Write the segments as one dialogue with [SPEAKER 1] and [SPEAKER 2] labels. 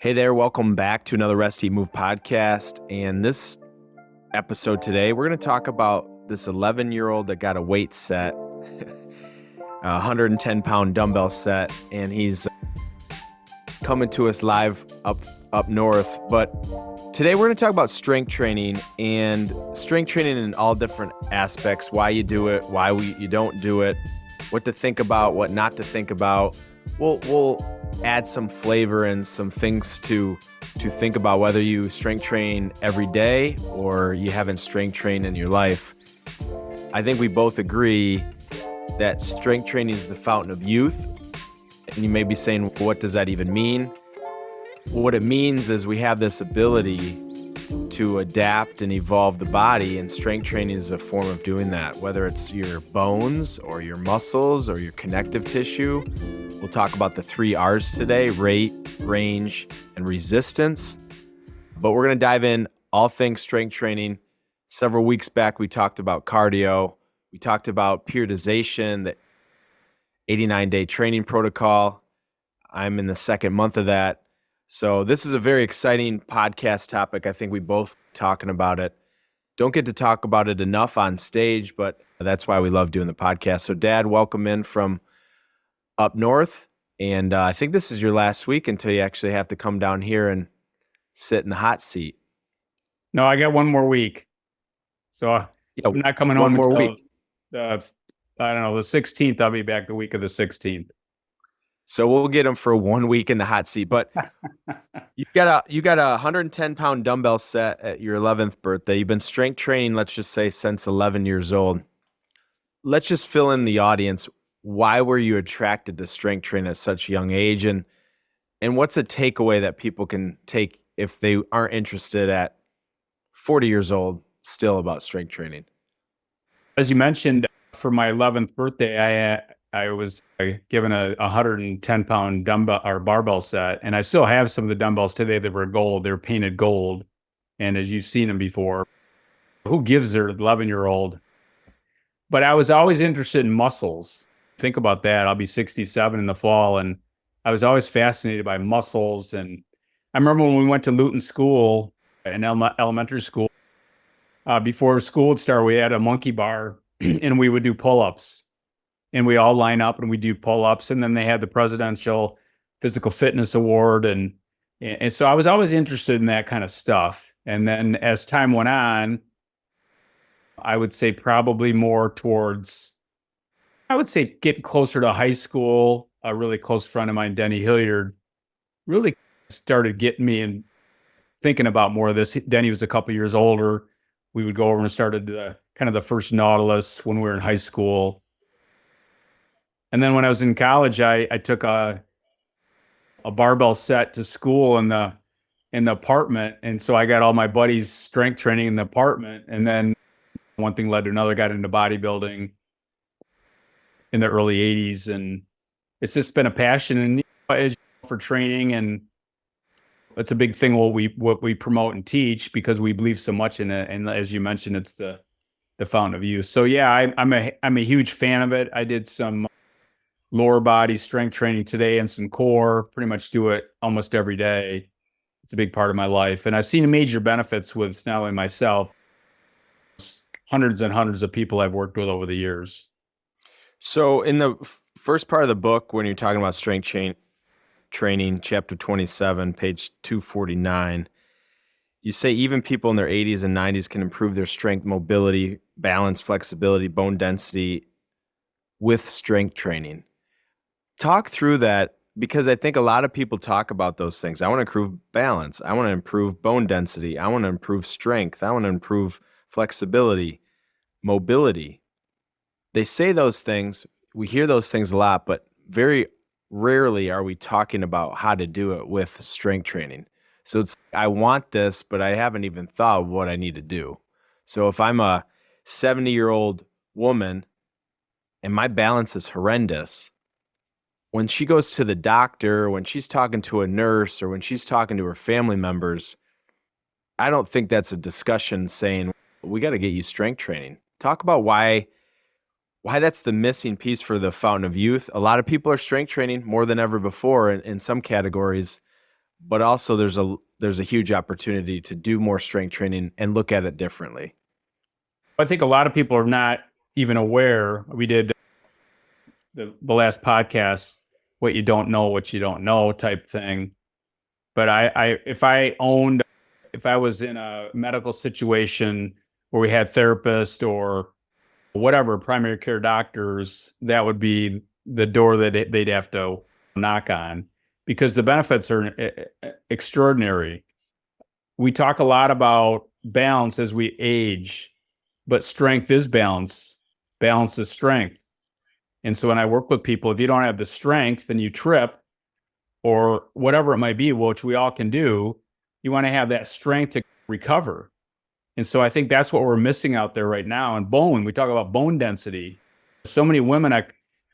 [SPEAKER 1] Hey there, welcome back to another Rest Eat Move podcast. And this episode today, we're going to talk about this 11-year-old that got a weight set, a 110-pound dumbbell set, and he's coming to us live up north. But today we're going to talk about strength training and strength training in all different aspects, why you do it, why you don't do it, what to think about, what not to think about. We'll add some flavor and some things to think about, whether you strength train every day or you haven't strength trained in your life. I think we both agree that strength training is the fountain of youth. And you may be saying, what does that even mean? Well, what it means is we have this ability to adapt and evolve the body, and strength training is a form of doing that, whether it's your bones or your muscles or your connective tissue. We'll talk about the 3 R's today: rate, range, and resistance. But we're going to dive in all things strength training. Several weeks back, we talked about cardio. We talked about periodization, the 89-day training protocol. I'm in the second month of that. So this is a very exciting podcast topic. I think we both talking about it. Don't get to talk about it enough on stage, but that's why we love doing the podcast. So Dad, welcome in from up north. And I think this is your last week until you actually have to come down here and sit in the hot seat.
[SPEAKER 2] No, I got one more week. So I'm not coming home
[SPEAKER 1] one more
[SPEAKER 2] until
[SPEAKER 1] week.
[SPEAKER 2] The 16th. I'll be back the week of the 16th.
[SPEAKER 1] So we'll get him for 1 week in the hot seat. But you got a 110-pound dumbbell set at your 11th birthday. You've been strength training, let's just say, since 11 years old. Let's just fill in the audience. Why were you attracted to strength training at such a young age? And what's a takeaway that people can take if they aren't interested at 40 years old still about strength training?
[SPEAKER 2] As you mentioned, for my 11th birthday, I was given a 110-pound dumbbell or barbell set, and I still have some of the dumbbells today that were gold. They're painted gold, and as you've seen them before, who gives their 11-year-old? But I was always interested in muscles. Think about that. I'll be 67 in the fall, and I was always fascinated by muscles. And I remember when we went to Luton School, in elementary school, before school would start, we had a monkey bar, and we would do pull-ups. And we all line up and we do pull-ups. And then they had the Presidential Physical Fitness Award. And so I was always interested in that kind of stuff. And then as time went on, I would say probably more towards, getting closer to high school. A really close friend of mine, Denny Hilliard, really started getting me and thinking about more of this. Denny was a couple years older. We would go over and started the first Nautilus when we were in high school. And then when I was in college, I took a barbell set to school in the apartment. And so I got all my buddies strength training in the apartment. And then one thing led to another, got into bodybuilding in the early 80s. And it's just been a passion and for training. And it's a big thing what we promote and teach because we believe so much in it. And as you mentioned, it's the fountain of youth. So yeah, I'm a huge fan of it. I did some lower body strength training today and some core, pretty much do it almost every day. It's a big part of my life. And I've seen major benefits with not only myself, hundreds and hundreds of people I've worked with over the years.
[SPEAKER 1] So in the first part of the book, when you're talking about strength training, chapter 27, page 249, you say even people in their 80s and 90s can improve their strength, mobility, balance, flexibility, bone density with strength training. Talk through that, because I think a lot of people talk about those things. I want to improve balance. I want to improve bone density. I want to improve strength. I want to improve flexibility, mobility. They say those things. We hear those things a lot, but very rarely are we talking about how to do it with strength training. So it's, I want this, but I haven't even thought of what I need to do. So if I'm a 70-year-old woman and my balance is horrendous, when she goes to the doctor, when she's talking to a nurse, or when she's talking to her family members, I don't think that's a discussion saying, we got to get you strength training. Talk about why that's the missing piece for the fountain of youth. A lot of people are strength training more than ever before in some categories, but also there's a huge opportunity to do more strength training and look at it differently.
[SPEAKER 2] I think a lot of people are not even aware. We did the last podcast, what you don't know type thing. But if I was in a medical situation where we had therapists or whatever, primary care doctors, that would be the door that they'd have to knock on because the benefits are extraordinary. We talk a lot about balance as we age, but strength is balance. Balance is strength. And so when I work with people, if you don't have the strength and you trip or whatever it might be, which we all can do, you want to have that strength to recover. And so I think that's what we're missing out there right now. And bone, we talk about bone density. So many women,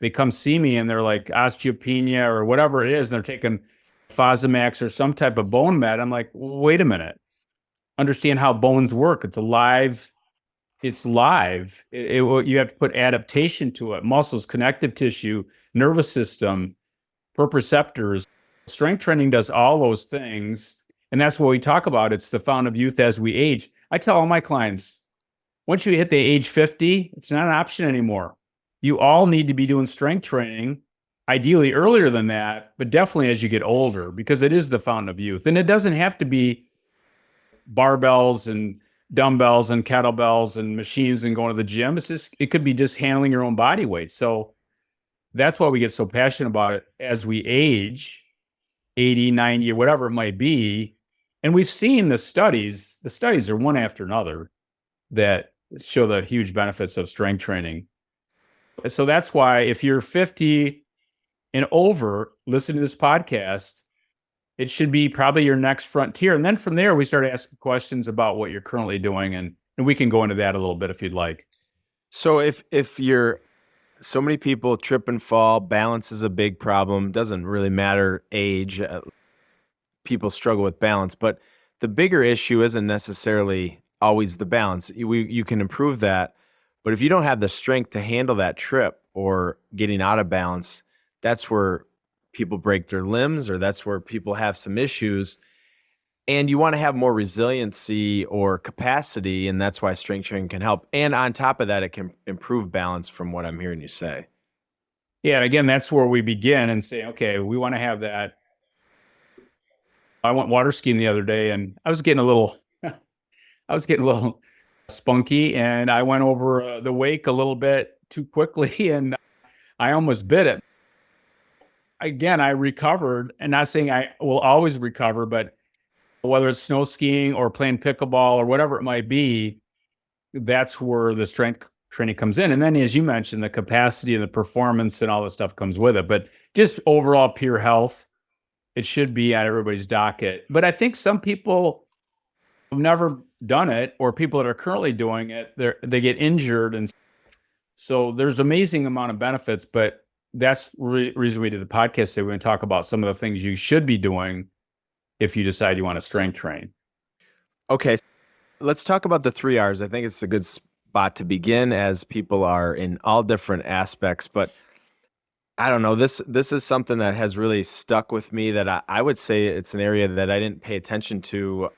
[SPEAKER 2] they come see me and they're like osteopenia or whatever it is, and they're taking Fosamax or some type of bone med. I'm like, wait a minute. Understand how bones work. It's alive. It's live. You have to put adaptation to it. Muscles, connective tissue, nervous system, proprioceptors. Strength training does all those things. And that's what we talk about. It's the fountain of youth as we age. I tell all my clients, once you hit the age 50, it's not an option anymore. You all need to be doing strength training, ideally earlier than that, but definitely as you get older, because it is the fountain of youth. And it doesn't have to be barbells and dumbbells and kettlebells and machines and going to the gym. It could be just handling your own body weight. So that's why we get so passionate about it as we age, 80, 90, or whatever it might be. And we've seen the studies are one after another that show the huge benefits of strength training. So that's why if you're 50 and over, listen to this podcast, it should be probably your next frontier. And then from there, we start asking questions about what you're currently doing. And we can go into that a little bit if you'd like.
[SPEAKER 1] So if you're so many people trip and fall, balance is a big problem. Doesn't really matter age. People struggle with balance, but the bigger issue isn't necessarily always the balance. You can improve that, but if you don't have the strength to handle that trip or getting out of balance, that's where people break their limbs, or that's where people have some issues. And you want to have more resiliency or capacity, and that's why strength training can help. And on top of that, it can improve balance from what I'm hearing you say.
[SPEAKER 2] Yeah, and again, that's where we begin and say, okay, we want to have that. I went water skiing the other day and I was getting a little spunky, and I went over the wake a little bit too quickly and I almost bit it. Again, I recovered, and not saying I will always recover, but whether it's snow skiing or playing pickleball or whatever it might be, that's where the strength training comes in. And then, as you mentioned, the capacity and the performance and all the stuff comes with it. But just overall pure health, it should be on everybody's docket. But I think some people have never done it, or people that are currently doing it, they get injured. And so there's amazing amount of benefits, but that's the reason we did the podcast today. We're going to talk about some of the things you should be doing if you decide you want to strength train.
[SPEAKER 1] Okay, let's talk about the 3 R's. I think it's a good spot to begin, as people are in all different aspects, but I don't know, this is something that has really stuck with me, that I would say it's an area that I didn't pay attention to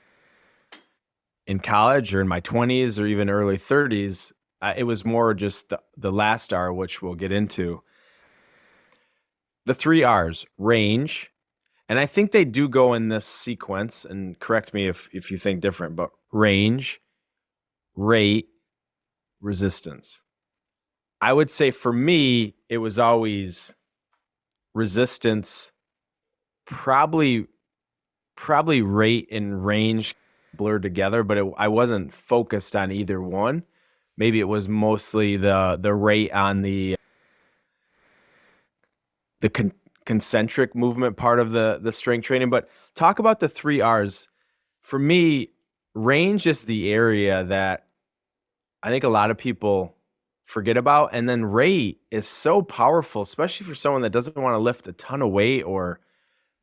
[SPEAKER 1] in college or in my 20s or even early 30s. It was more just the last R, which we'll get into. The 3 R's, range, and I think they do go in this sequence, and correct me if you think different, but range, rate, resistance. I would say for me, it was always resistance, probably rate and range blurred together, but I wasn't focused on either one. Maybe it was mostly the rate on the concentric movement part of the strength training. But talk about the 3 R's. For me, range is the area that I think a lot of people forget about. And then rate is so powerful, especially for someone that doesn't want to lift a ton of weight, or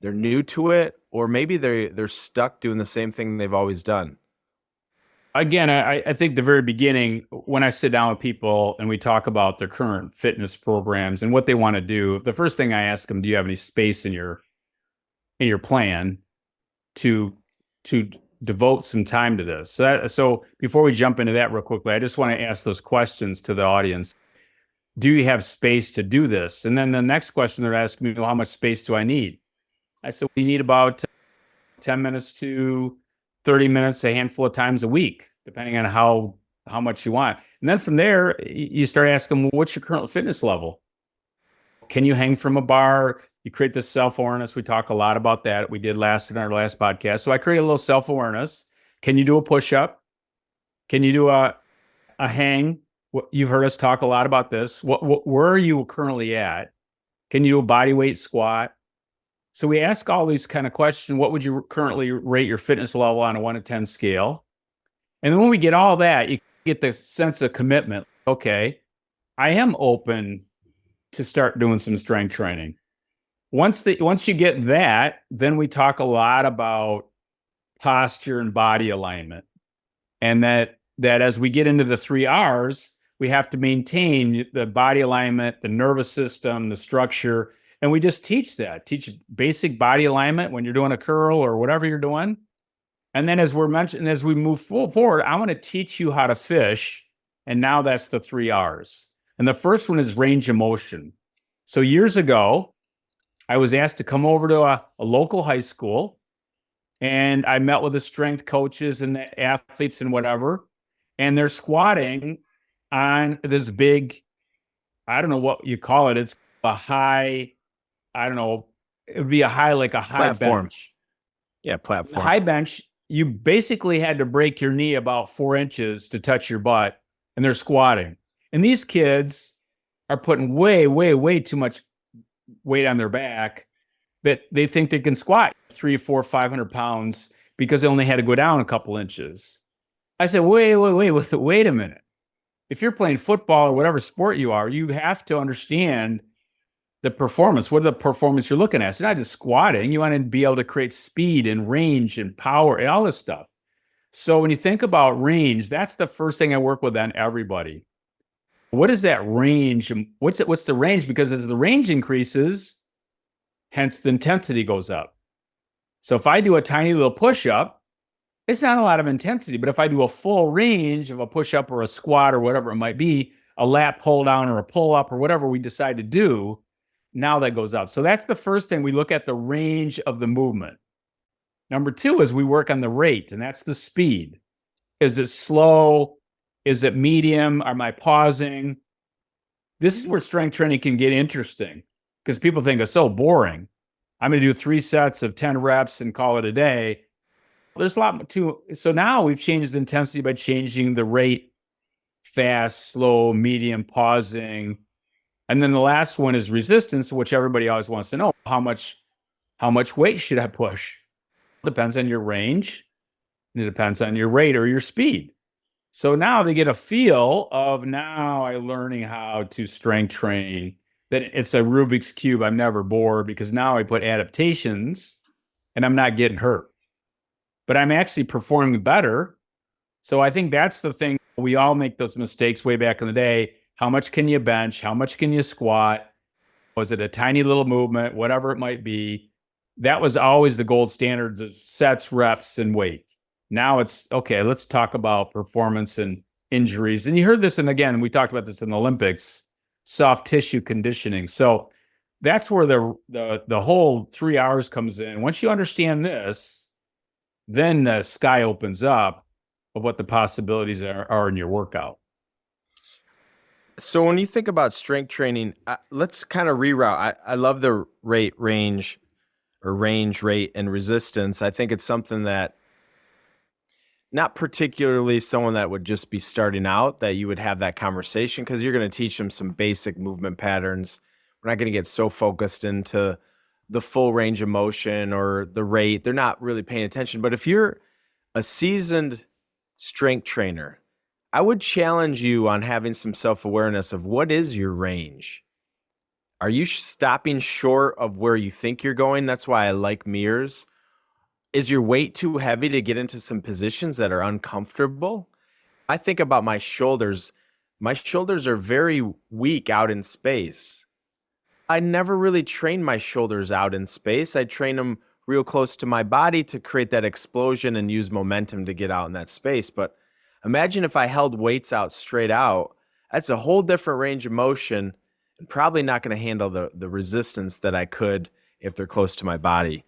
[SPEAKER 1] they're new to it, or maybe they're stuck doing the same thing they've always done.
[SPEAKER 2] Again, I think the very beginning, when I sit down with people and we talk about their current fitness programs and what they want to do, the first thing I ask them, do you have any space in your plan? to devote some time to this. So before we jump into that real quickly, I just want to ask those questions to the audience. Do you have space to do this? And then the next question they're asking me, well, how much space do I need? I said, we need about 10 minutes to 30 minutes, a handful of times a week, depending on how much you want. And then from there, you start asking, well, what's your current fitness level? Can you hang from a bar? You create this self-awareness. We talk a lot about that. We did in our last podcast. So I create a little self-awareness. Can you do a push-up? Can you do a hang? You've heard us talk a lot about this. Where are you currently at? Can you do a body weight squat? So we ask all these kind of questions. What would you currently rate your fitness level on a 1 to 10 scale? And then when we get all that, you get the sense of commitment. Okay, I am open to start doing some strength training. Once you get that, then we talk a lot about posture and body alignment. And that as we get into the 3 R's, we have to maintain the body alignment, the nervous system, the structure. And we just teach basic body alignment when you're doing a curl or whatever you're doing. And then as we move forward, I want to teach you how to fish. And now that's the 3 R's. And the first one is range of motion. So years ago, I was asked to come over to a local high school, and I met with the strength coaches and the athletes and whatever, and they're squatting on this big, I don't know what you call it. It's a high, I don't know, it would be like a high
[SPEAKER 1] Platform.
[SPEAKER 2] bench.
[SPEAKER 1] Yeah, platform.
[SPEAKER 2] High bench, you basically had to break your knee about 4 inches to touch your butt, and they're squatting. And these kids are putting way, way, way too much weight on their back, but they think they can squat 300, 400, 500 pounds because they only had to go down a couple inches. I said, wait a minute. If you're playing football or whatever sport you are, you have to understand the performance. What are the performance you're looking at? It's not just squatting. You want to be able to create speed and range and power and all this stuff. So when you think about range, that's the first thing I work with on everybody. What is that range? What's the range? Because as the range increases, hence the intensity goes up. So if I do a tiny little push-up, it's not a lot of intensity. But if I do a full range of a push-up or a squat or whatever it might be, a lat pull down or a pull-up or whatever we decide to do, now that goes up. So that's the first thing. We look at the range of the movement. Number 2 is we work on the rate, and that's the speed. Is it slow? Is it medium? Am I pausing? This is where strength training can get interesting because people think it's so boring. I'm going to do 3 sets of 10 reps and call it a day. There's a lot to. So now we've changed the intensity by changing the rate, fast, slow, medium, pausing. And then the last one is resistance, which everybody always wants to know. How much weight should I push? It depends on your range. It depends on your rate or your speed. So now they get a feel of now I'm learning how to strength train, that it's a Rubik's Cube. I'm never bored because now I put adaptations and I'm not getting hurt, but I'm actually performing better. So I think that's the thing. We all make those mistakes way back in the day. How much can you bench? How much can you squat? Was it a tiny little movement? Whatever it might be. That was always the gold standards of sets, reps, and weight. Now it's, okay, let's talk about performance and injuries. And you heard this, and again, we talked about this in the Olympics, soft tissue conditioning. So that's where the whole 3 hours comes in. Once you understand this, then the sky opens up of what the possibilities are in your workout.
[SPEAKER 1] So when you think about strength training, let's kind of reroute. I love the range, rate, and resistance. I think it's something that not particularly someone that would just be starting out, that you would have that conversation because you're going to teach them some basic movement patterns. We're not going to get so focused into the full range of motion or the rate. They're not really paying attention. But if you're a seasoned strength trainer, I would challenge you on having some self-awareness of what is your range. Are you stopping short of where you think you're going? That's why I like mirrors. Is your weight too heavy to get into some positions that are uncomfortable? I think about my shoulders. My shoulders are very weak out in space. I never really train my shoulders out in space. I train them real close to my body to create that explosion and use momentum to get out in that space. But imagine if I held weights out straight out, that's a whole different range of motion and probably not going to handle the resistance that I could if they're close to my body.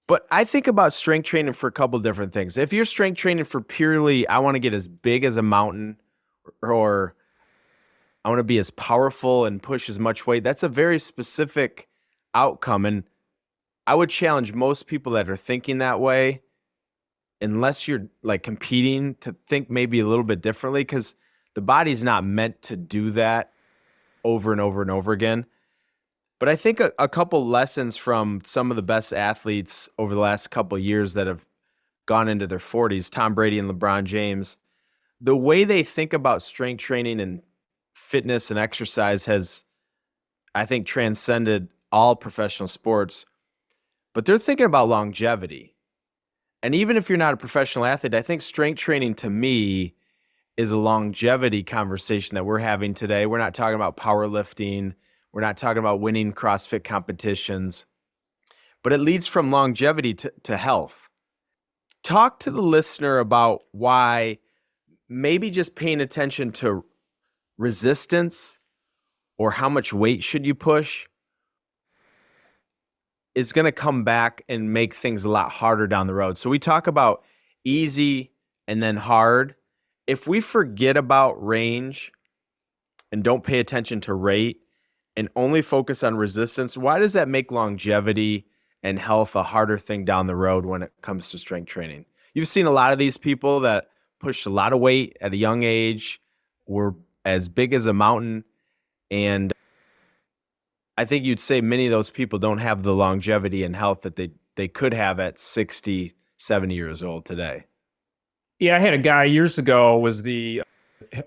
[SPEAKER 1] But I think about strength training for a couple different things. If you're strength training for purely, I want to get as big as a mountain, or I want to be as powerful and push as much weight, that's a very specific outcome. And I would challenge most people that are thinking that way, unless you're like competing, to think maybe a little bit differently, because the body's not meant to do that over and over and over again. But I think a couple lessons from some of the best athletes over the last couple of years that have gone into their 40s, Tom Brady and LeBron James, the way they think about strength training and fitness and exercise has, I think, transcended all professional sports. But they're thinking about longevity. And even if you're not a professional athlete, I think strength training to me is a longevity conversation that we're having today. We're not talking about powerlifting. We're not talking about winning CrossFit competitions, but it leads from longevity to health. Talk to the listener about why maybe just paying attention to resistance or how much weight should you push is going to come back and make things a lot harder down the road. So we talk about easy and then hard. If we forget about range and don't pay attention to rate and only focus on resistance, why does that make longevity and health a harder thing down the road when it comes to strength training? You've seen a lot of these people that pushed a lot of weight at a young age, were as big as a mountain, and I think you'd say many of those people don't have the longevity and health that they could have at 60, 70 years old today.
[SPEAKER 2] Yeah, I had a guy years ago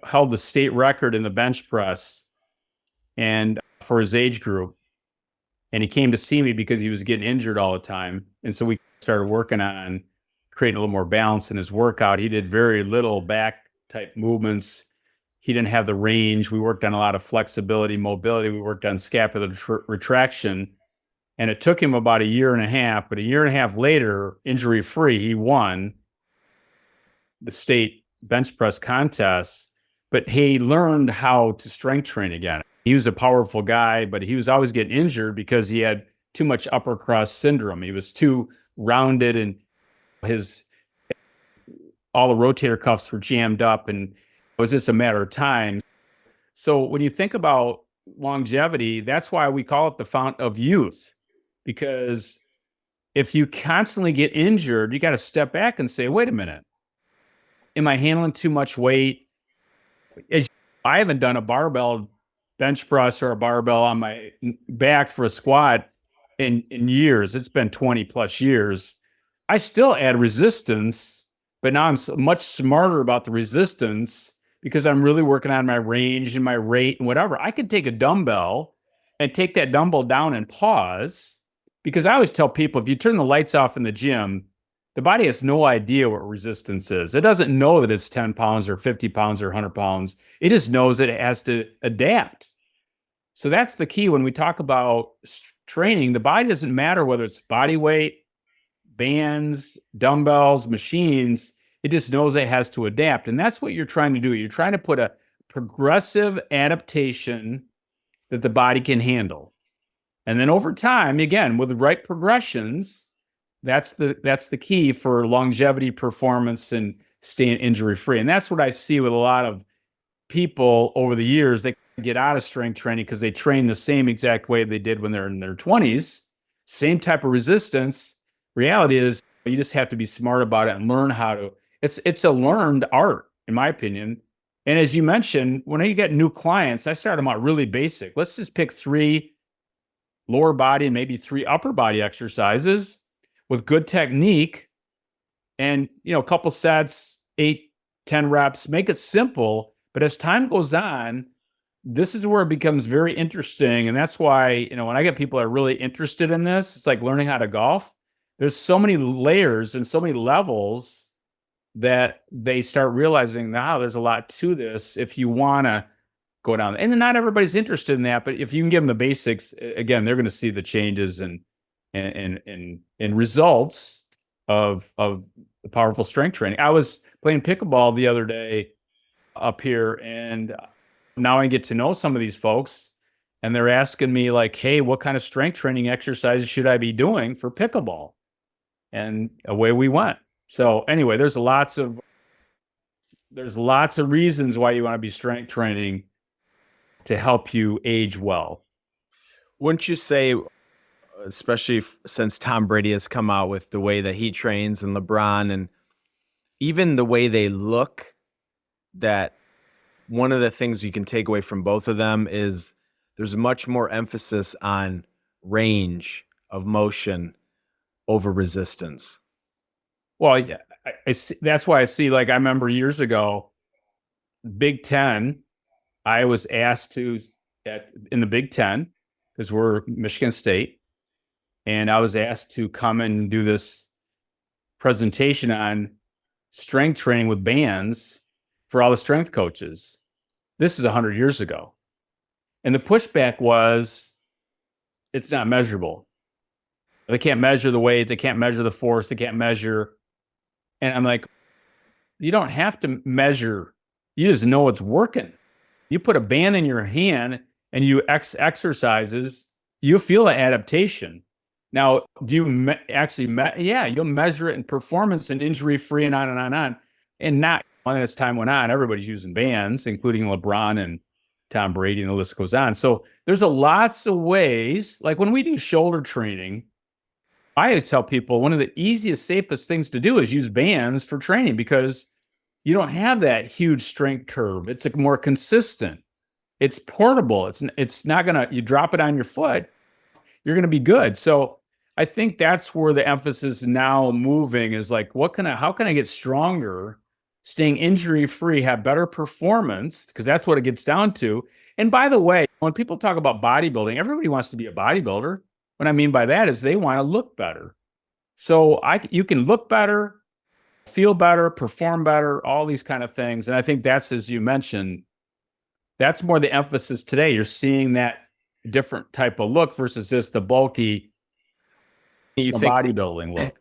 [SPEAKER 2] held the state record in the bench press and for his age group. And he came to see me because he was getting injured all the time. And so we started working on creating a little more balance in his workout. He did very little back type movements. He didn't have the range. We worked on a lot of flexibility, mobility. We worked on scapular retraction. And it took him about a year and a half, but a year and a half later, injury free, he won the state bench press contest, but he learned how to strength train again. He was a powerful guy, but he was always getting injured because he had too much upper crust syndrome. He was too rounded and all the rotator cuffs were jammed up, and it was just a matter of time. So when you think about longevity, that's why we call it the fount of youth, because if you constantly get injured, you got to step back and say, wait a minute, am I handling too much weight? I haven't done a barbell bench press or a barbell on my back for a squat in years. It's been 20 plus years. I still add resistance, but now I'm much smarter about the resistance because I'm really working on my range and my rate and whatever. I could take a dumbbell and take that dumbbell down and pause, because I always tell people, if you turn the lights off in the gym, the body has no idea what resistance is. It doesn't know that it's 10 pounds or 50 pounds or 100 pounds. It just knows that it has to adapt. So that's the key when we talk about training. The body doesn't matter whether it's body weight, bands, dumbbells, machines. It just knows it has to adapt. And that's what you're trying to do. You're trying to put a progressive adaptation that the body can handle. And then over time, again, with the right progressions, that's the key for longevity, performance, and staying injury free. And that's what I see with a lot of people over the years. They get out of strength training because they train the same exact way they did when they're in their 20s, same type of resistance. Reality is you just have to be smart about it and learn how to. It's a learned art, in my opinion. And as you mentioned, when I get new clients, I start them out really basic. Let's just pick 3 lower body and maybe 3 upper body exercises with good technique, and a couple sets, 8, 10 reps. Make it simple. But as time goes on, this is where it becomes very interesting. And that's why, when I get people that are really interested in this, it's like learning how to golf. There's so many layers and so many levels that they start realizing, now there's a lot to this if you want to go down. And not everybody's interested in that, but if you can give them the basics, again, they're going to see the changes and and results of the powerful strength training. I was playing pickleball the other day up here, and now I get to know some of these folks, and they're asking me like, "Hey, what kind of strength training exercises should I be doing for pickleball?" And away we went. So anyway, there's lots of reasons why you want to be strength training to help you age well.
[SPEAKER 1] Wouldn't you say, especially since Tom Brady has come out with the way that he trains and LeBron and even the way they look, that one of the things you can take away from both of them is there's much more emphasis on range of motion over resistance?
[SPEAKER 2] Well, yeah, I see, that's why I see, like, I remember years ago, Big Ten, I was asked to in the Big Ten, because we're Michigan State, and I was asked to come and do this presentation on strength training with bands for all the strength coaches. This is 100 years ago. And the pushback was, it's not measurable. They can't measure the weight. They can't measure the force. They can't measure. And I'm like, you don't have to measure. You just know it's working. You put a band in your hand and you exercises, you feel the adaptation. Now, do you yeah, you'll measure it in performance and injury free and on and on and on. And not, as time went on, everybody's using bands, including LeBron and Tom Brady, and the list goes on. So there's lots of ways. Like when we do shoulder training, I tell people one of the easiest, safest things to do is use bands for training, because you don't have that huge strength curve. It's more consistent. It's portable. It's not gonna, you drop it on your foot, you're gonna be good. So I think that's where the emphasis now moving is like, how can I get stronger, staying injury free, have better performance? Because that's what it gets down to. And by the way, when people talk about bodybuilding, everybody wants to be a bodybuilder. What I mean by that is they want to look better. So you can look better, feel better, perform better, all these kind of things. And I think that's, as you mentioned, that's more the emphasis today. You're seeing that different type of look versus just the bulky bodybuilding look.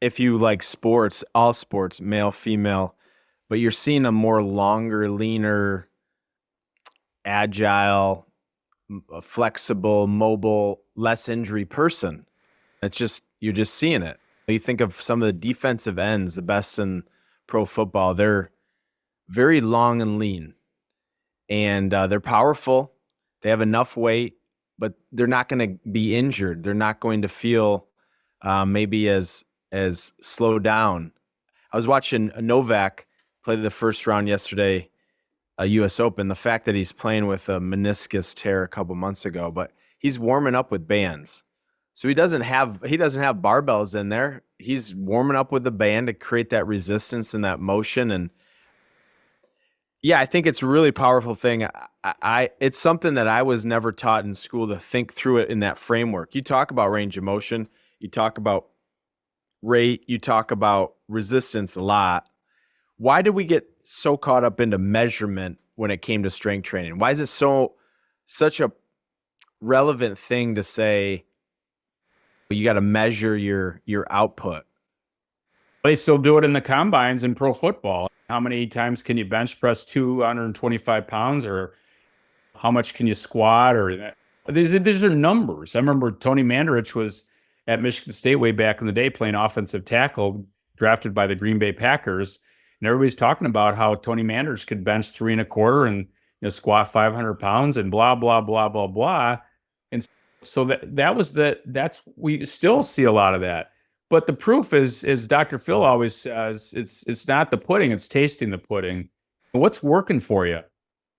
[SPEAKER 1] If you like sports, all sports, male, female, but you're seeing a more longer, leaner, agile, flexible, mobile, less injury person. You're just seeing it. You think of some of the defensive ends, the best in pro football, they're very long and lean, and they're powerful. They have enough weight, but they're not going to be injured. They're not going to feel maybe as slowed down. I was watching Novak play the first round yesterday, a U.S. Open. The fact that he's playing with a meniscus tear a couple months ago, but he's warming up with bands. So he doesn't have barbells in there. He's warming up with the band to create that resistance and that motion. And yeah, I think it's a really powerful thing. It's something that I was never taught in school, to think through it in that framework. You talk about range of motion, you talk about rate, you talk about resistance a lot. Why did we get so caught up into measurement when it came to strength training? Why is it such a relevant thing to say you got to measure your output?
[SPEAKER 2] They still do it in the combines in pro football. How many times can you bench press 225 pounds, or how much can you squat? Or these are numbers. I remember Tony Mandarich was at Michigan State way back in the day playing offensive tackle, drafted by the Green Bay Packers. And everybody's talking about how Tony Mandarich could bench 3.25 and squat 500 pounds and blah, blah, blah, blah, blah. And so we still see a lot of that. But the proof is Dr. Phil always says, it's not the pudding, it's tasting the pudding. What's working for you?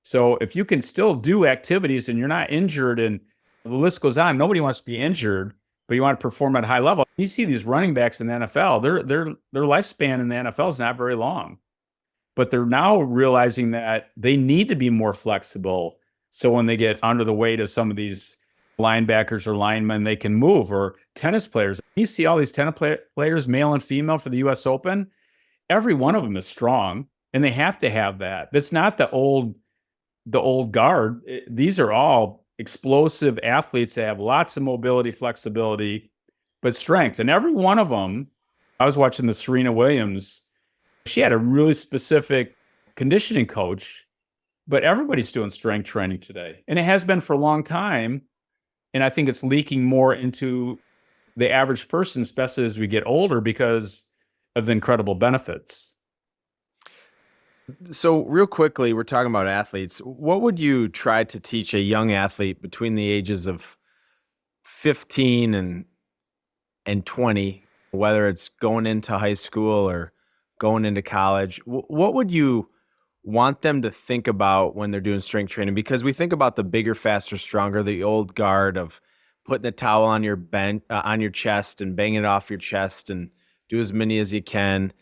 [SPEAKER 2] So if you can still do activities and you're not injured, and the list goes on, nobody wants to be injured, but you want to perform at a high level. You see these running backs in the NFL, their lifespan in the NFL is not very long, but they're now realizing that they need to be more flexible. So when they get under the weight of some of these linebackers or linemen, they can move. Or tennis players. You see all these tennis players, male and female, for the U.S. Open. Every one of them is strong, and they have to have that. That's not the old guard. These are all explosive athletes that have lots of mobility, flexibility. but strength. And every one of them, I was watching the Serena Williams. She had a really specific conditioning coach, but everybody's doing strength training today. And it has been for a long time. And I think it's leaking more into the average person, especially as we get older, because of the incredible benefits.
[SPEAKER 1] So, real quickly, we're talking about athletes. What would you try to teach a young athlete between the ages of 15 and 20, whether it's going into high school or going into college? What would you want them to think about when they're doing strength training? Because we think about the bigger, faster, stronger, the old guard of putting the towel on your on your chest and banging it off your chest and do as many as you can.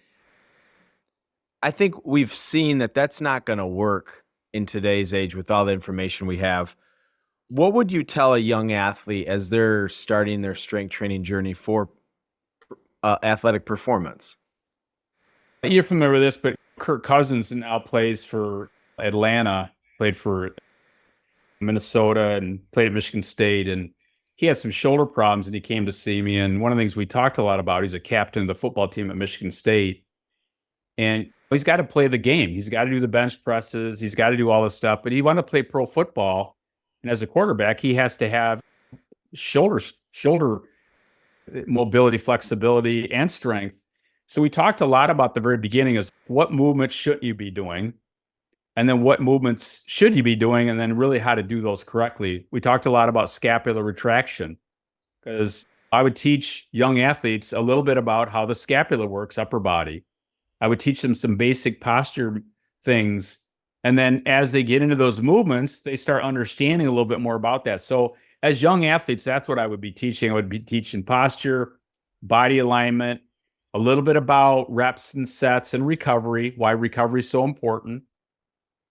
[SPEAKER 1] I think we've seen that that's not going to work in today's age with all the information we have. What would you tell a young athlete as they're starting their strength training journey for athletic performance?
[SPEAKER 2] You're familiar with this, but Kirk Cousins now plays for Atlanta, played for Minnesota, and played at Michigan State. And he had some shoulder problems, and he came to see me. And one of the things we talked a lot about, he's a captain of the football team at Michigan State. And he's got to play the game. He's got to do the bench presses. He's got to do all this stuff. But he wanted to play pro football. And as a quarterback, he has to have shoulder mobility, flexibility, and strength. So we talked a lot about the very beginning is what movements should you be doing? And then what movements should you be doing? And then really how to do those correctly. We talked a lot about scapular retraction because I would teach young athletes a little bit about how the scapula works, upper body. I would teach them some basic posture things. And then as they get into those movements, they start understanding a little bit more about that. So as young athletes, that's what I would be teaching. I would be teaching posture, body alignment, a little bit about reps and sets and recovery, why recovery is so important.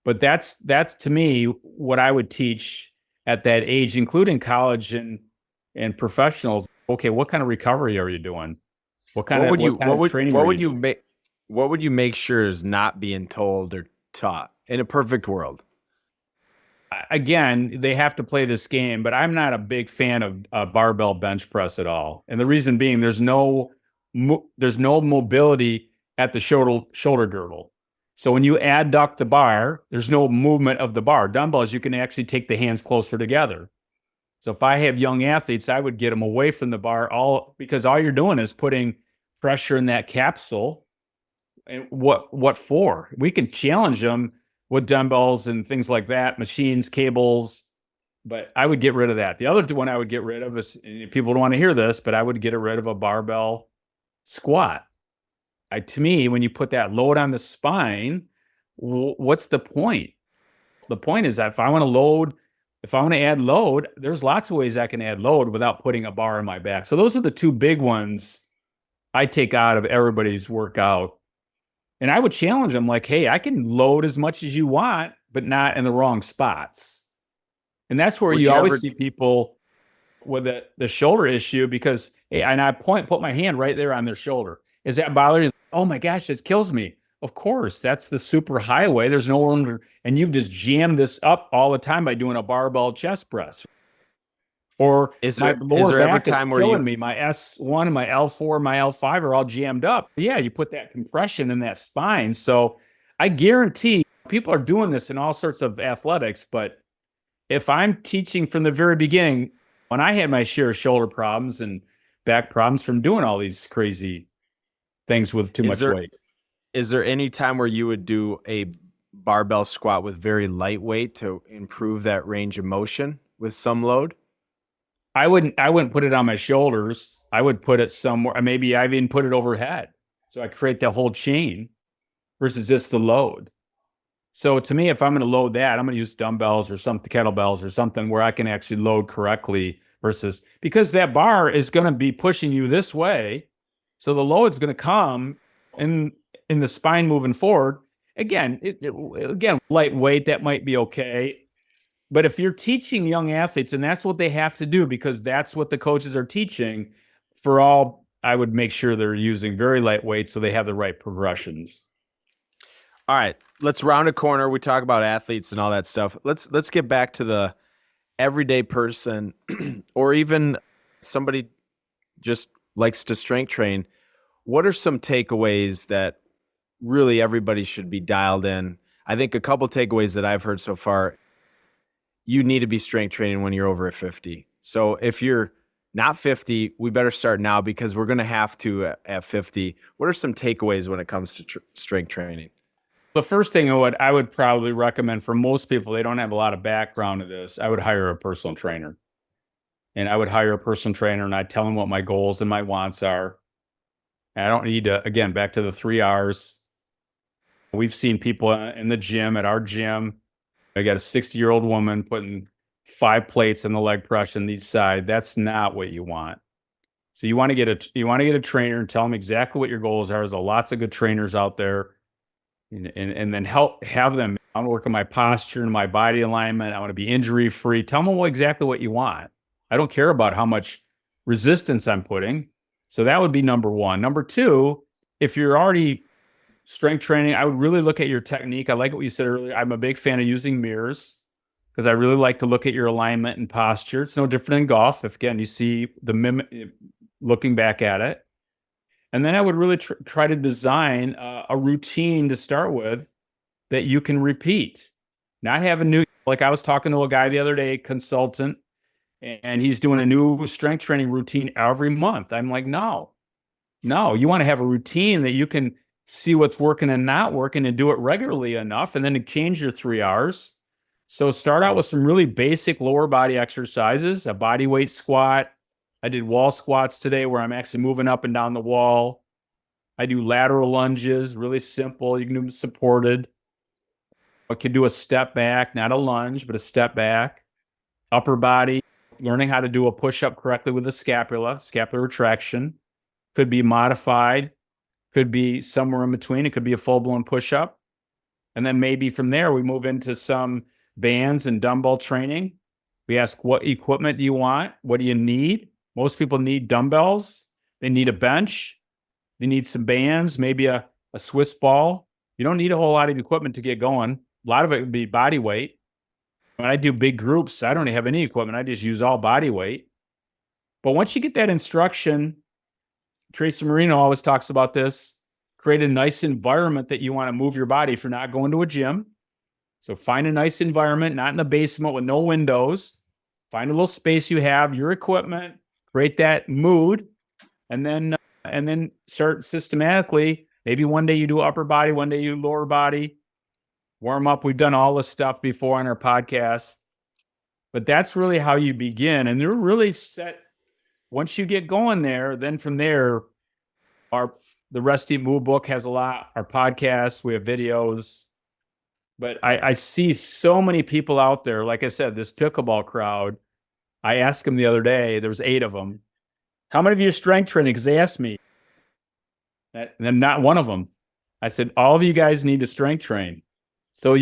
[SPEAKER 2] But that's to me what I would teach at that age, including college and professionals. Okay, what kind of recovery are you doing? What
[SPEAKER 1] would you make sure is not being told or taught in a perfect world?
[SPEAKER 2] Again, they have to play this game, but I'm not a big fan of barbell bench press at all. And the reason being, there's no mobility at the shoulder girdle. So when you adduct the bar, there's no movement of the bar. Dumbbells, you can actually take the hands closer together. So if I have young athletes, I would get them away from the bar because all you're doing is putting pressure in that capsule. And what for? We can challenge them with dumbbells and things like that, machines, cables, but I would get rid of that. The other one I would get rid of is, people don't want to hear this, but I would get rid of a barbell squat. To me, when you put that load on the spine, what's the point? The point is that if I want to add load, there's lots of ways I can add load without putting a bar on my back. So those are the two big ones I take out of everybody's workout. And I would challenge them like, hey, I can load as much as you want, but not in the wrong spots. And that's where you always see people with the shoulder issue because, hey, and I put my hand right there on their shoulder. Is that bothering you? Oh my gosh, this kills me. Of course, that's the super highway. There's no room and you've just jammed this up all the time by doing a barbell chest press. Or
[SPEAKER 1] is there ever time where
[SPEAKER 2] killing me? My S1, my L4, my L5 are all jammed up. Yeah, you put that compression in that spine. So I guarantee people are doing this in all sorts of athletics. But if I'm teaching from the very beginning, when I had my share of shoulder problems and back problems from doing all these crazy things with too much weight.
[SPEAKER 1] Is there any time where you would do a barbell squat with very light weight to improve that range of motion with some load?
[SPEAKER 2] I wouldn't put it on my shoulders. I would put it somewhere. Maybe I even put it overhead. So I create that whole chain versus just the load. So to me, if I'm going to load that, I'm going to use dumbbells or kettlebells or something where I can actually load correctly versus because that bar is going to be pushing you this way. So the load's going to come in the spine moving forward. Again, lightweight, that might be okay. But if you're teaching young athletes, and that's what they have to do because that's what the coaches are teaching for all, I would make sure they're using very lightweight so they have the right progressions.
[SPEAKER 1] All right, let's round a corner. We talk about athletes and all that stuff. Let's get back to the everyday person or even somebody just likes to strength train, what are some takeaways that really everybody should be dialed in? I think a couple takeaways that I've heard so far, you need to be strength training when you're over at 50. So if you're not 50, we better start now because we're going to have to at 50. What are some takeaways when it comes to strength training?
[SPEAKER 2] The first thing I would probably recommend for most people, they don't have a lot of background to this. I would hire a personal trainer. And I would hire a personal trainer and I'd tell them what my goals and my wants are. And I don't need to, again, back to the 3 R's. We've seen people in the gym, at our gym. I got a 60-year-old woman putting 5 plates in the leg press on each side. That's not what you want. So you want to get a trainer and tell them exactly what your goals are. There's lots of good trainers out there. And then have them. I want to work on my posture and my body alignment. I want to be injury free. Tell them exactly what you want. I don't care about how much resistance I'm putting. So that would be number one. Number two, if you're already strength training, I would really look at your technique. I like what you said earlier. I'm a big fan of using mirrors because I really like to look at your alignment and posture. It's no different in golf. If again, you see the looking back at it. And then I would really try to design a routine to start with that you can repeat. Not have a new, like I was talking to a guy the other day, consultant, and he's doing a new strength training routine every month. I'm like, no, you want to have a routine that you can see what's working and not working and do it regularly enough, and then to change your 3 R's. So start out with some really basic lower body exercises, a body weight squat. I did wall squats today where I'm actually moving up and down the wall. I do lateral lunges, really simple. You can do them supported. I can do a step back, not a lunge, but a step back. Upper body, learning how to do a push-up correctly with the scapular retraction. Could be modified, could be somewhere in between. It could be a full-blown push-up. And then maybe from there, we move into some bands and dumbbell training. We ask, what equipment do you want? What do you need? Most people need dumbbells. They need a bench. They need some bands, maybe a Swiss ball. You don't need a whole lot of equipment to get going. A lot of it would be body weight. When I do big groups, I don't have any equipment. I just use all body weight. But once you get that instruction, Tracy Marino always talks about this, create a nice environment that you want to move your body if you're not going to a gym. So find a nice environment, not in the basement with no windows. Find a little space you have, your equipment, create that mood, and then start systematically. Maybe one day you do upper body, one day you lower body. Warm up. We've done all this stuff before on our podcast. But that's really how you begin. And they're really set. Once you get going there, then from there, the Rusty Move book has a lot. Our podcast, we have videos. But I see so many people out there. Like I said, this pickleball crowd. I asked them the other day, there was 8 of them. How many of you are strength training? Because they asked me. And I'm not one of them. I said, all of you guys need to strength train. So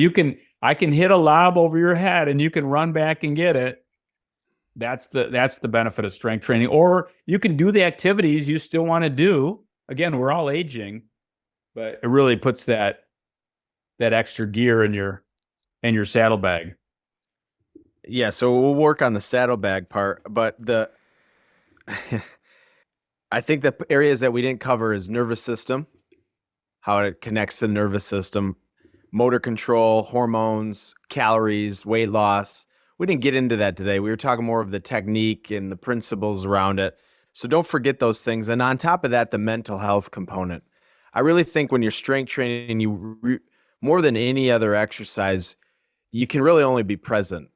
[SPEAKER 2] I can hit a lob over your head and you can run back and get it. That's the benefit of strength training. Or you can do the activities you still want to do. Again, we're all aging, but it really puts that extra gear in your saddlebag.
[SPEAKER 1] Yeah, so we'll work on the saddlebag part, but I think the areas that we didn't cover is nervous system, how it connects to the nervous system, motor control, hormones, calories, weight loss. We didn't get into that today. We were talking more of the technique and the principles around it. So don't forget those things. And on top of that, the mental health component. I really think when you're strength training, more than any other exercise, you can really only be present.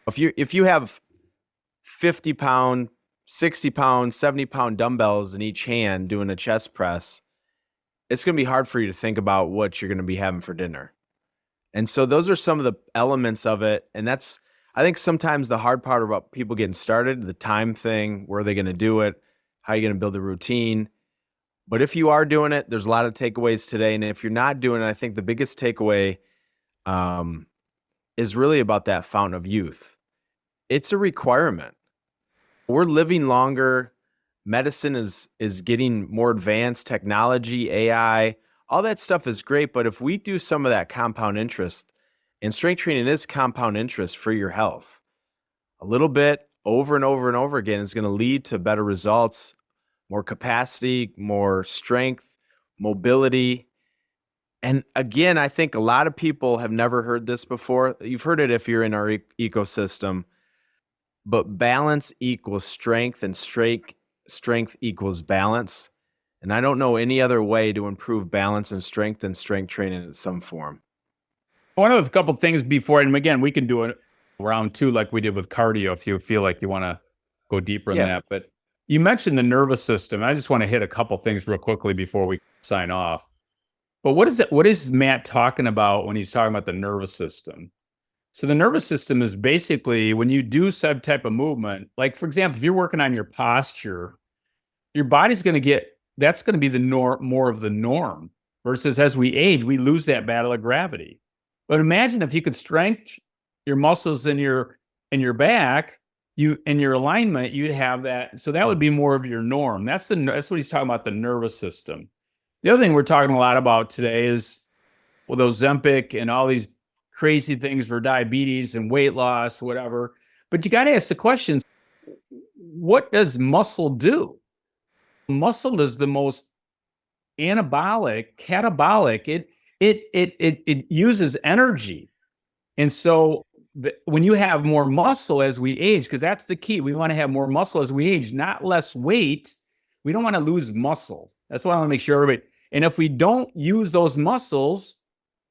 [SPEAKER 1] If you have 50-pound, 60-pound, 70-pound dumbbells in each hand doing a chest press, it's going to be hard for you to think about what you're going to be having for dinner. And so those are some of the elements of it. And that's, I think, sometimes the hard part about people getting started, the time thing, where are they going to do it? How are you going to build a routine? But if you are doing it, there's a lot of takeaways today. And if you're not doing it, I think the biggest takeaway is really about that fountain of youth. It's a requirement. We're living longer. Medicine is getting more advanced. Technology, AI, all that stuff is great. But if we do some of that compound interest, and strength training is compound interest for your health, a little bit over and over and over again is going to lead to better results, more capacity, more strength, mobility. And again, I think a lot of people have never heard this before. You've heard it if you're in our ecosystem, but balance equals strength and strength equals balance. And I don't know any other way to improve balance and strength than strength training in some form.
[SPEAKER 2] One of the couple things before, and again, we can do it round two like we did with cardio if you feel like you want to go deeper in that. But you mentioned the nervous system. I just want to hit a couple things real quickly before we sign off. But what is Matt talking about when he's talking about the nervous system? So the nervous system is basically when you do some type of movement, like for example, if you're working on your posture, your body's going to that's going to be the more of the norm, versus as we age, we lose that battle of gravity. But imagine if you could strengthen your muscles in your back, in your alignment, you'd have that. So that would be more of your norm. That's what he's talking about, the nervous system. The other thing we're talking a lot about today is, well, those Ozempic and all these crazy things for diabetes and weight loss, whatever. But you got to ask the question, what does muscle do? Muscle is the most catabolic. It uses energy. And so when you have more muscle as we age, because that's the key, we want to have more muscle as we age, not less weight. We don't want to lose muscle. That's what I want to make sure everybody. And if we don't use those muscles,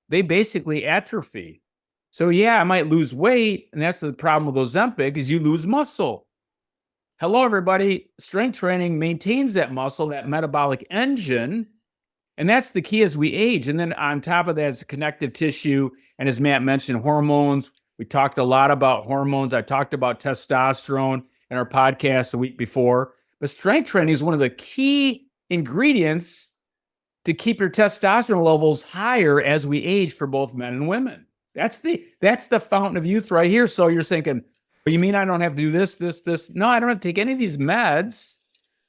[SPEAKER 2] they basically atrophy. So yeah, I might lose weight, and that's the problem with Ozempic is you lose muscle. Hello, everybody. Strength training maintains that muscle, that metabolic engine, and that's the key as we age. And then on top of that is connective tissue, and as Matt mentioned, hormones. We talked a lot about hormones. I talked about testosterone in our podcast the week before. But strength training is one of the key ingredients to keep your testosterone levels higher as we age for both men and women. That's the fountain of youth right here. So you're thinking, well, you mean I don't have to do this? No, I don't have to take any of these meds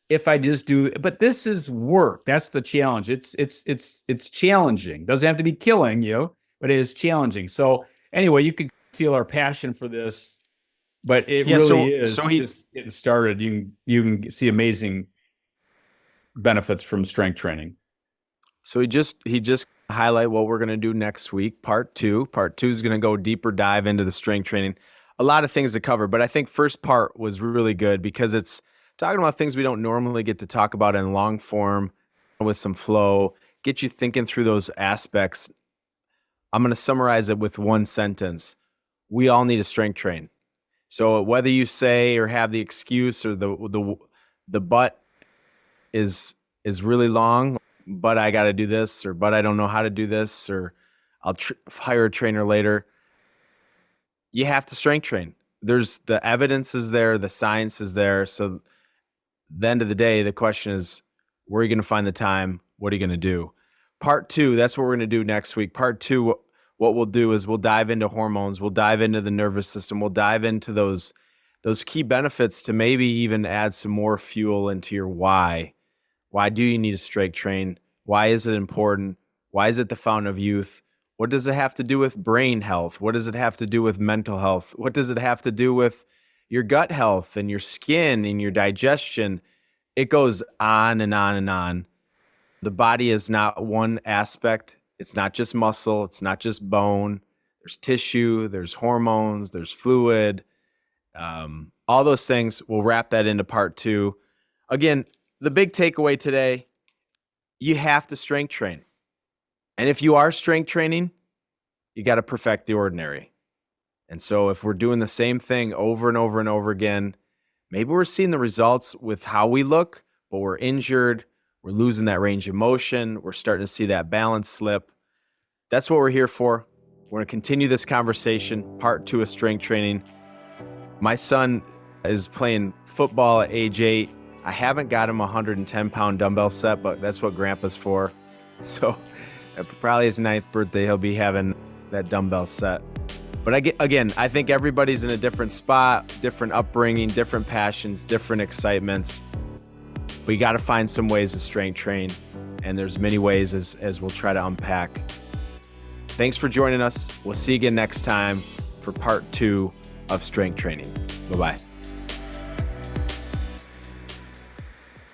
[SPEAKER 2] if I just do. But this is work. That's the challenge. It's challenging. Doesn't have to be killing you, but it is challenging. So anyway, you could feel our passion for this, but it really is just getting started. You can see amazing benefits from strength training.
[SPEAKER 1] So he just highlight what we're going to do next week, part two. Part two is going to go deeper dive into the strength training. A lot of things to cover, but I think first part was really good because it's talking about things we don't normally get to talk about in long form with some flow, get you thinking through those aspects. I'm going to summarize it with one sentence. We all need to strength train. So whether you say or have the excuse or the but is really long, but I got to do this, or but I don't know how to do this, or I'll hire a trainer later. You have to strength train. There's the evidence is there, the science is there. So at the end of the day, the question is, where are you going to find the time? What are you going to do? Part two, that's what we're going to do next week. Part two, what we'll do is we'll dive into hormones. We'll dive into the nervous system. We'll dive into those key benefits to maybe even add some more fuel into your why. Why do you need to strength train? Why is it important? Why is it the fountain of youth? What does it have to do with brain health? What does it have to do with mental health? What does it have to do with your gut health and your skin and your digestion? It goes on and on and on. The body is not one aspect. It's not just muscle. It's not just bone. There's tissue, there's hormones, there's fluid. All those things, we'll wrap that into part two. Again, the big takeaway today, you have to strength train. And if you are strength training, you got to perfect the ordinary. And so if we're doing the same thing over and over and over again, maybe we're seeing the results with how we look, but we're injured. We're losing that range of motion. We're starting to see that balance slip. That's what we're here for. We're going to continue this conversation, part two of strength training. My son is playing football at age 8. I haven't got him a 110-pound dumbbell set, but that's what Grandpa's for. So probably his 9th birthday, he'll be having that dumbbell set. But I think everybody's in a different spot, different upbringing, different passions, different excitements. We got to find some ways to strength train, and there's many ways as we'll try to unpack. Thanks for joining us. We'll see you again next time for part two of strength training. Bye-bye.